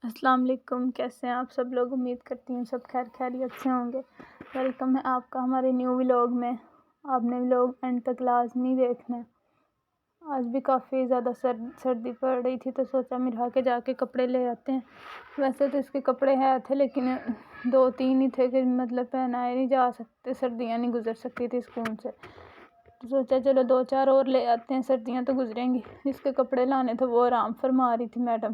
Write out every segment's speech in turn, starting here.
السلام علیکم، کیسے ہیں آپ سب لوگ؟ امید کرتی ہوں سب خیریت سے ہوں گے۔ ویلکم ہے آپ کا ہمارے نیو ولاگ میں۔ آپ نے ولاگ اینڈ تک لازمی دیکھنا ہے۔ آج بھی کافی زیادہ سردی پڑ رہی تھی تو سوچا مرحا کے جا کے کپڑے لے آتے ہیں۔ ویسے تو اس کے کپڑے ہیں تھے لیکن 2-3 ہی تھے کہ مطلب پہنائے نہیں جا سکتے، سردیاں نہیں گزر سکتی تھی سکون سے، تو سوچا چلو 2-4 اور لے آتے ہیں، سردیاں تو گزریں گی۔ جس کے کپڑے لانے تھے وہ آرام فرما رہی تھی میڈم،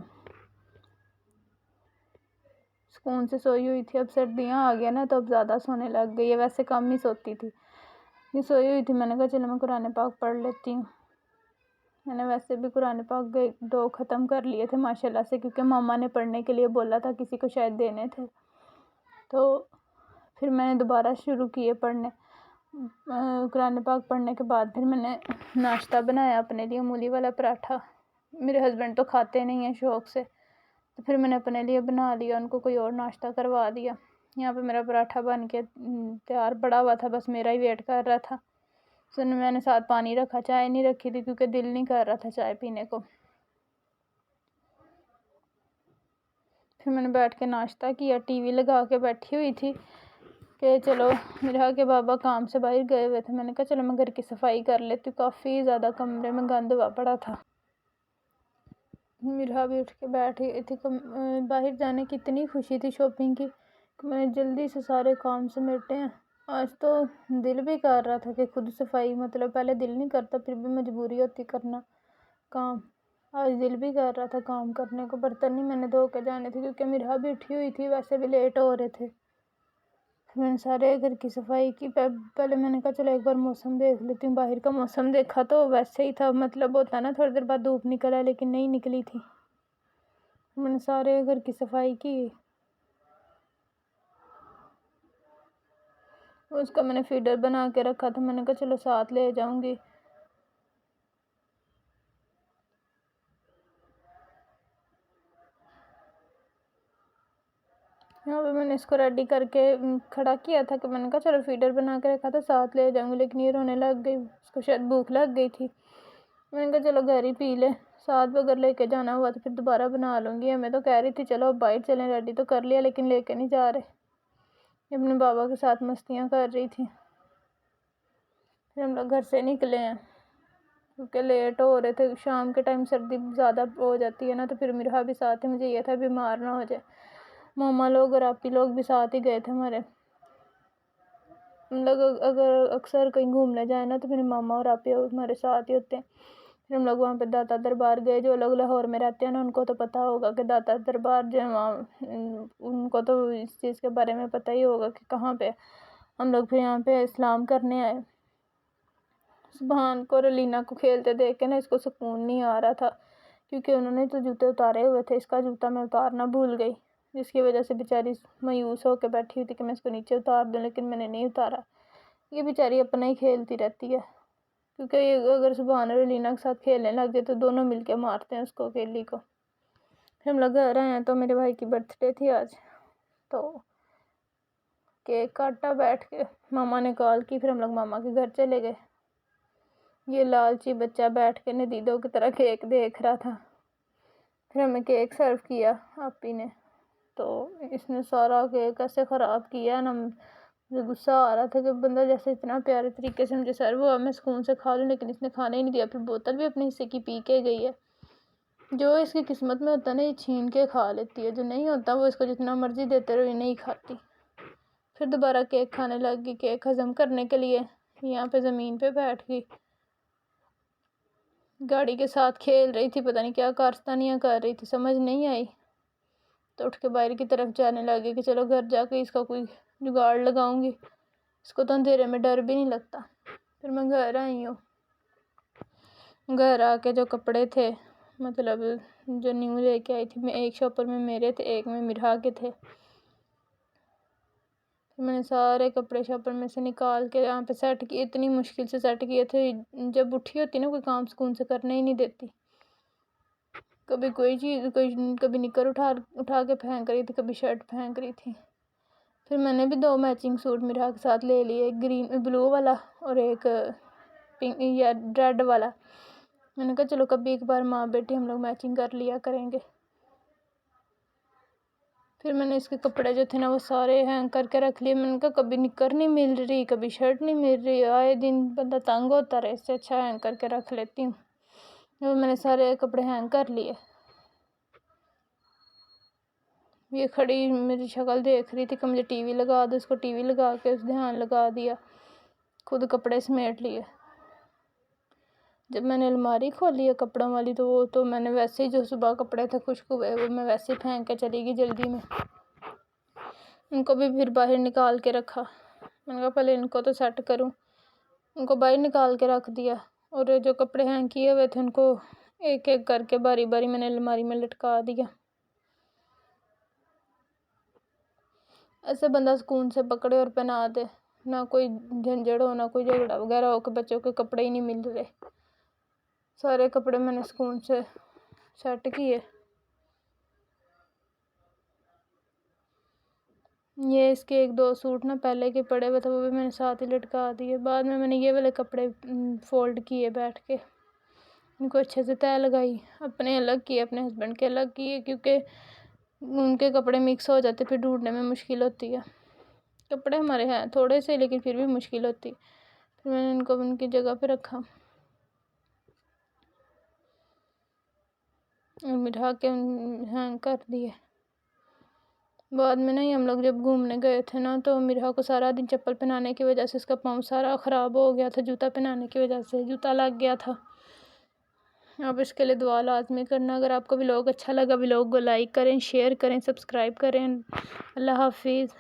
سکون سے سوئی ہوئی تھی۔ اب سردیاں آ گیا نا تو اب زیادہ سونے لگ گئی ہے، ویسے کم ہی سوتی تھی، یہ سوئی ہوئی تھی۔ میں نے کہا چلو میں قرآن پاک پڑھ لیتی ہوں۔ میں نے ویسے بھی قرآن پاک 2 ختم کر لیے تھے ماشاءاللہ سے، کیونکہ ماما نے پڑھنے کے لیے بولا تھا، کسی کو شاید دینے تھے، تو پھر میں نے دوبارہ شروع کیے پڑھنے۔ قرآن پاک پڑھنے کے بعد پھر میں نے ناشتہ بنایا اپنے لیے، مولی والا پراٹھا۔ میرے ہسبینڈ تو کھاتے نہیں ہیں شوق سے، تو پھر میں نے اپنے لیے بنا لیا، ان کو کوئی اور ناشتہ کروا دیا۔ یہاں پہ میرا پراٹھا بن کے تیار پڑا ہوا تھا، بس میرا ہی ویٹ کر رہا تھا۔ میں نے ساتھ پانی رکھا، چائے نہیں رکھی تھی کیونکہ دل نہیں کر رہا تھا چائے پینے کو۔ پھر میں نے بیٹھ کے ناشتہ کیا، ٹی وی لگا کے بیٹھی ہوئی تھی کہ چلو مرحا کے بابا کام سے باہر گئے ہوئے تھے، میں نے کہا چلو میں گھر کی صفائی کر لیتی ہوں، کافی زیادہ کمرے میں گند ہوا پڑا تھا۔ مرحا بھی اٹھ کے بیٹھ گئی تھی، باہر جانے کی اتنی خوشی تھی شاپنگ کی کہ میں نے جلدی سے سارے کام سمیٹے ہیں۔ آج تو دل بھی کر رہا تھا کہ خود صفائی، مطلب پہلے دل نہیں کرتا پھر بھی مجبوری ہوتی کرنا کام، آج دل بھی کر رہا تھا کام کرنے کو۔ برتن نہیں میں نے دھو کے جانے تھے کیونکہ مرحا بھی اٹھی ہوئی تھی، ویسے بھی لیٹ ہو رہے تھے۔ میں نے سارے گھر کی صفائی کی، پہلے میں نے کہا چلو ایک بار موسم دیکھ لیتی ہوں۔ باہر کا موسم دیکھا تو ویسے ہی تھا، مطلب ہوتا نا تھوڑی دیر بعد دھوپ نکل ہے، لیکن نہیں نکلی تھی۔ میں نے سارے گھر کی صفائی کی، اس کا میں نے فیڈر بنا کے رکھا تھا، میں نے کہا چلو ساتھ لے جاؤں گی۔ یہاں پہ میں نے اس کو ریڈی کر کے کھڑا کیا تھا کہ میں نے کہا چلو فیڈر بنا کے رکھا تھا ساتھ لے جاؤں گی، لیکن یہ رونے لگ گئی، اس کو شاید بھوک لگ گئی تھی۔ میں نے کہا چلو گھر ہی پی لے، ساتھ بھی اگر لے کے جانا ہوا تو پھر دوبارہ بنا لوں گی۔ ہمیں تو کہہ رہی تھی چلو اب باہر چلیں، ریڈی تو کر لیا لیکن لے کے نہیں جا رہے، اپنے بابا کے ساتھ مستیاں کر رہی تھی۔ پھر ہم لوگ گھر سے نکلے ہیں کیونکہ لیٹ ہو رہے تھے، شام کے ٹائم سردی زیادہ ہو جاتی ہے نا، تو پھر مرحا بھی ساتھ ہے، مجھے یہ تھا بیمار نہ ہو جائے۔ ماما لوگ اور آپی لوگ بھی ساتھ ہی گئے تھے ہمارے، ہم لوگ اگر اکثر کہیں گھومنے جائیں نا تو پھر ماما اور آپی ہمارے ساتھ ہی ہوتے ہیں۔ پھر ہم لوگ وہاں پہ داتا دربار گئے، جو لوگ لاہور میں رہتے ہیں نا ان کو تو پتہ ہوگا کہ داتا دربار جو ہے وہاں، ان کو تو اس چیز کے بارے میں پتہ ہی ہوگا کہ کہاں پہ۔ ہم لوگ پھر یہاں پہ اسلام کرنے آئے۔ سبحان کو اور علینا کو کھیلتے دیکھ کے نا اس کو سکون نہیں آ رہا تھا، کیونکہ انہوں نے تو جوتے اتارے ہوئے تھے، اس کا جوتا میں اتارنا بھول گئی، جس کی وجہ سے بیچاری مایوس ہو کے بیٹھی ہوئی تھی کہ میں اس کو نیچے اتار دوں، لیکن میں نے نہیں اتارا۔ یہ بیچاری اپنا ہی کھیلتی رہتی ہے، کیونکہ یہ اگر سبحان اور علینا کے ساتھ کھیلنے لگ جائے تو دونوں مل کے مارتے ہیں اس کو، اکیلی کو۔ پھر ہم لوگ گھر آئے ہیں تو میرے بھائی کی برتھ ڈے تھی آج، تو کیک کاٹا بیٹھ کے، ماما نے کال کی، پھر ہم لوگ ماما کے گھر چلے گئے۔ یہ لالچی بچہ بیٹھ کے ندیدوں کی طرح کیک دیکھ رہا تھا۔ پھر ہمیں کیک سرو کیا آپی نے، تو اس نے سارا کیک ایسے خراب کیا نا، مجھے غصہ آ رہا تھا کہ بندہ جیسے اتنا پیارے طریقے سے مجھے سرو ہوا، میں سکون سے کھا لوں، لیکن اس نے کھانے ہی نہیں دیا۔ پھر بوتل بھی اپنے حصے کی پی کے گئی ہے۔ جو اس کی قسمت میں ہوتا ہے نا یہ چھین کے کھا لیتی ہے، جو نہیں ہوتا وہ اس کو جتنا مرضی دیتے رہو یہ نہیں کھاتی۔ پھر دوبارہ کیک کھانے لگ گئی، کیک ہضم کرنے کے لیے یہاں پہ زمین پہ بیٹھ گئی، گاڑی کے ساتھ کھیل رہی تھی، پتہ نہیں کیا کارستانیاں کر رہی تھی، سمجھ نہیں آئی، تو اٹھ کے باہر کی طرف جانے لگی کہ چلو گھر جا کے اس کا کوئی جگاڑ لگاؤں گی، اس کو تو اندھیرے میں ڈر بھی نہیں لگتا۔ پھر میں گھر آئی ہوں، گھر آ کے جو کپڑے تھے مطلب جو نیو لے کے آئی تھی میں، ایک شاپر میں میرے تھے، ایک میں مرحا کے تھے، پھر میں نے سارے کپڑے شاپر میں سے نکال کے یہاں پہ سیٹ کیے، اتنی مشکل سے سیٹ کیے تھے، جب اٹھی ہوتی نا کوئی کام سکون سے کرنے ہی نہیں دیتی، کبھی کوئی چیز، کبھی نکر اٹھا کے پھینک رہی تھی، کبھی شرٹ پھینک رہی تھی۔ پھر میں نے بھی 2 میچنگ سوٹ مرحا کے ساتھ لے لیے، ایک بلو والا اور ایک پنک یا ریڈ والا۔ میں نے کہا چلو کبھی ایک بار ماں بیٹی ہم لوگ میچنگ کر لیا کریں گے۔ پھر میں نے اس کے کپڑے جو تھے نا وہ سارے ہینگ کر کے رکھ لیے. میں نے کہا کبھی نکر نہیں مل رہی، کبھی شرٹ نہیں مل رہی، آئے دن بندہ تنگ ہوتا رہے، اس سے اچھا ہینگ کر کے رکھ لیتی ہوں. میں نے سارے کپڑے ہینگ کر لیے. یہ کھڑی میری شکل دیکھ رہی تھی کہ مجھے ٹی وی لگا دو، اس کو ٹی وی لگا کے اس دھیان لگا دیا، خود کپڑے سمیٹ لیے. جب میں نے الماری کھولی ہے کپڑوں والی تو میں نے ویسے ہی جو صبح کپڑے تھے خشک ہوئے وہ میں ویسے ہی پھینک کے چلی گئی جلدی میں. ان کو بھی پھر باہر نکال کے رکھا. میں نے کہا پہلے ان کو تو سیٹ کروں. ان کو باہر نکال کے رکھ دیا اور جو کپڑے ہینگ کیے ہوئے تھے ان کو ایک ایک کر کے باری باری میں نے الماری میں لٹکا دیا. ایسے بندہ سکون سے پکڑے اور پہنا دے، نہ کوئی جھنجھڑ ہو، نہ کوئی جھگڑا وغیرہ ہو کہ بچوں کے کپڑے ہی نہیں مل رہے. سارے کپڑے میں نے سکون سے سیٹ کیے. یہ اس کے ایک دو سوٹ نا پہلے کے پڑے ہوئے تھے وہ بھی میں نے ساتھ ہی لٹکا دیے. بعد میں نے یہ والے کپڑے فولڈ کیے بیٹھ کے، ان کو اچھے سے تہہ لگائی، اپنے الگ کیے اپنے ہسبینڈ کے الگ کیے، کیونکہ ان کے کپڑے مکس ہو جاتے پھر ڈھونڈنے میں مشکل ہوتی ہے. کپڑے ہمارے ہیں تھوڑے سے لیکن پھر بھی مشکل ہوتی. پھر میں نے ان کو ان کی جگہ پہ رکھا اور بٹھا کے ہینگ کر دیے. بعد میں نہیں ہم لوگ جب گھومنے گئے تھے نا تو مرحا کو سارا دن چپل پہنانے کی وجہ سے اس کا پاؤں سارا خراب ہو گیا تھا، جوتا پہنانے کی وجہ سے جوتا لگ گیا تھا. آپ اس کے لیے دعا لازمی کرنا. اگر آپ کو ولاگ اچھا لگا ولاگ کو لائک کریں، شیئر کریں، سبسکرائب کریں. اللہ حافظ.